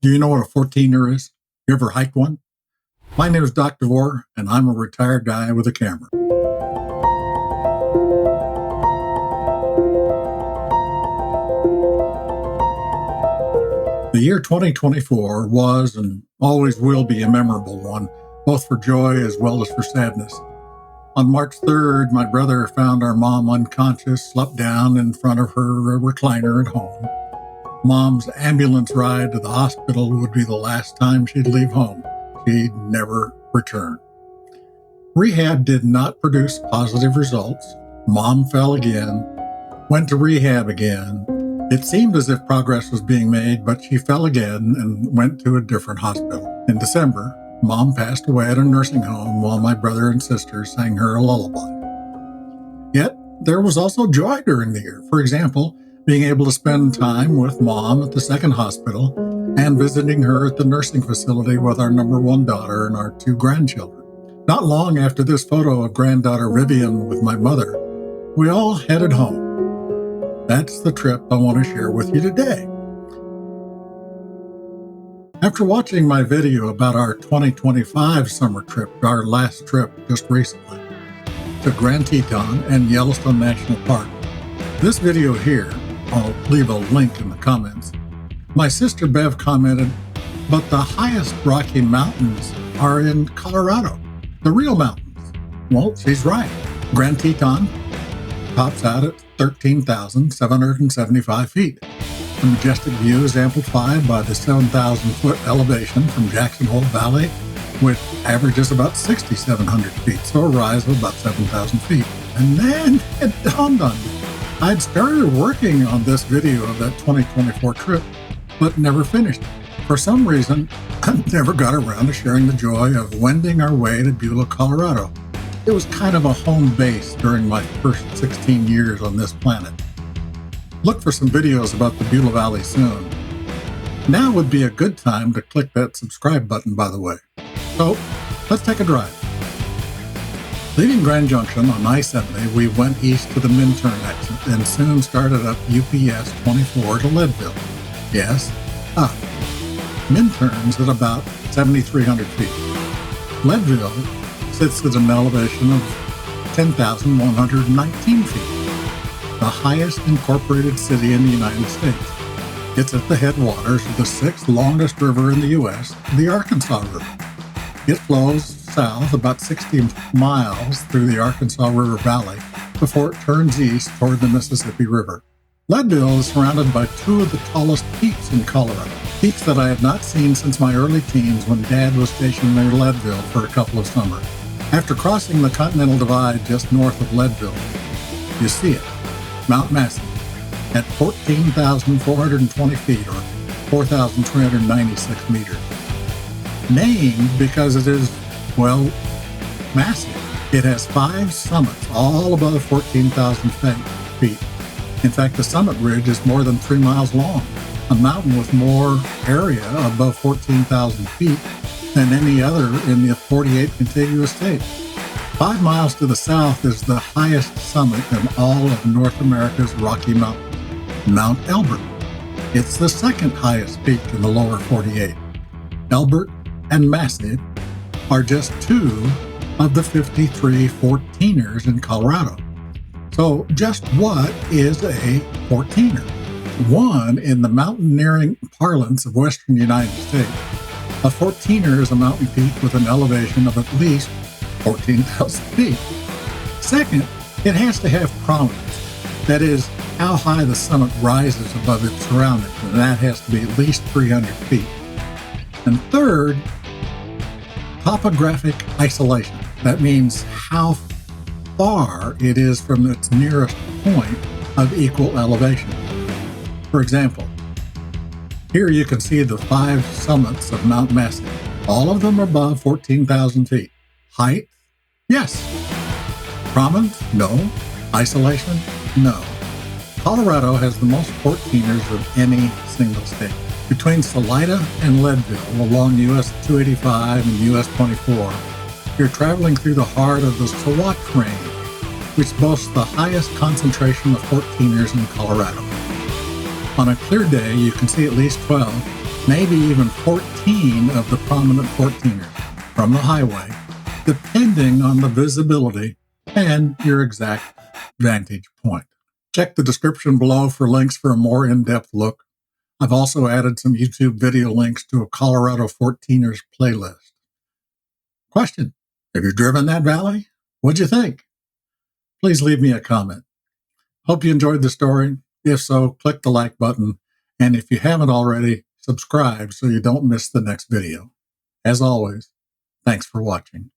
Do you know what a 14er is? You ever hiked one? My name is Dr. Vore, and I'm a retired guy with a camera. The year 2024 was and always will be a memorable one, both for joy as well as for sadness. On March 3rd, my brother found our mom unconscious, slumped down in front of her recliner at home. Mom's ambulance ride to the hospital would be the last time she'd leave home. She'd never return. Rehab did not produce positive results. Mom fell again, went to rehab again. It seemed as if progress was being made, but she fell again and went to a different hospital. In December, Mom passed away at a nursing home while my brother and sister sang her a lullaby. Yet, there was also joy during the year. For example, being able to spend time with Mom at the second hospital and visiting her at the nursing facility with our number one daughter and our two grandchildren. Not long after this photo of granddaughter Vivian with my mother, we all headed home. That's the trip I want to share with you today. After watching my video about our 2025 summer trip, our last trip just recently, to Grand Teton and Yellowstone National Park, this video here, I'll leave a link in the comments, my sister Bev commented, but the highest Rocky Mountains are in Colorado, the real mountains. Well, she's right. Grand Teton tops out at 13,775 feet. The majestic view is amplified by the 7,000-foot elevation from Jackson Hole Valley, which averages about 6,700 feet, so a rise of about 7,000 feet. And then it dawned on me. I'd started working on this video of that 2024 trip, but never finished it. For some reason, I never got around to sharing the joy of wending our way to Beulah, Colorado. It was kind of a home base during my first 16 years on this planet. Look for some videos about the Beulah Valley soon. Now would be a good time to click that subscribe button, by the way. So, let's take a drive. Leaving Grand Junction on I-70, we went east to the Minturn exit and soon started up UPS 24 to Leadville. Yes, up. Minturns at about 7,300 feet. Leadville sits at an elevation of 10,119 feet, the highest incorporated city in the United States. It's at the headwaters of the sixth longest river in the U.S., the Arkansas River. It flows south about 60 miles through the Arkansas River Valley before it turns east toward the Mississippi River. Leadville is surrounded by two of the tallest peaks in Colorado, peaks that I had not seen since my early teens when Dad was stationed near Leadville for a couple of summers. After crossing the Continental Divide just north of Leadville, you see it, Mount Massive, at 14,420 feet or 4,396 meters. Named because it is, well, massive. It has 5 summits, all above 14,000 feet. In fact, the summit ridge is more than 3 miles long, a mountain with more area above 14,000 feet than any other in the 48 contiguous states. 5 miles to the south is the highest summit in all of North America's Rocky Mountains, Mount Elbert. It's the second highest peak in the lower 48. Elbert and Massive are just 2 of the 53 14ers in Colorado. So just what is a 14er? One, in the mountaineering parlance of Western United States, a 14er is a mountain peak with an elevation of at least 14,000 feet. Second, it has to have prominence. That is, how high the summit rises above its surroundings, and that has to be at least 300 feet. And third, topographic isolation. That means how far it is from its nearest point of equal elevation. For example, here you can see the 5 summits of Mount Massive, all of them above 14,000 feet. Height? Yes. Prominence? No. Isolation? No. Colorado has the most 14ers of any single state. Between Salida and Leadville, along US 285 and US 24, you're traveling through the heart of the Sawatch Range, which boasts the highest concentration of 14ers in Colorado. On a clear day, you can see at least 12, maybe even 14 of the prominent 14ers from the highway, depending on the visibility and your exact vantage point. Check the description below for links for a more in-depth look. I've also added some YouTube video links to a Colorado 14ers playlist. Question: have you driven that valley? What'd you think? Please leave me a comment. Hope you enjoyed the story. If so, click the like button. And if you haven't already, subscribe so you don't miss the next video. As always, thanks for watching.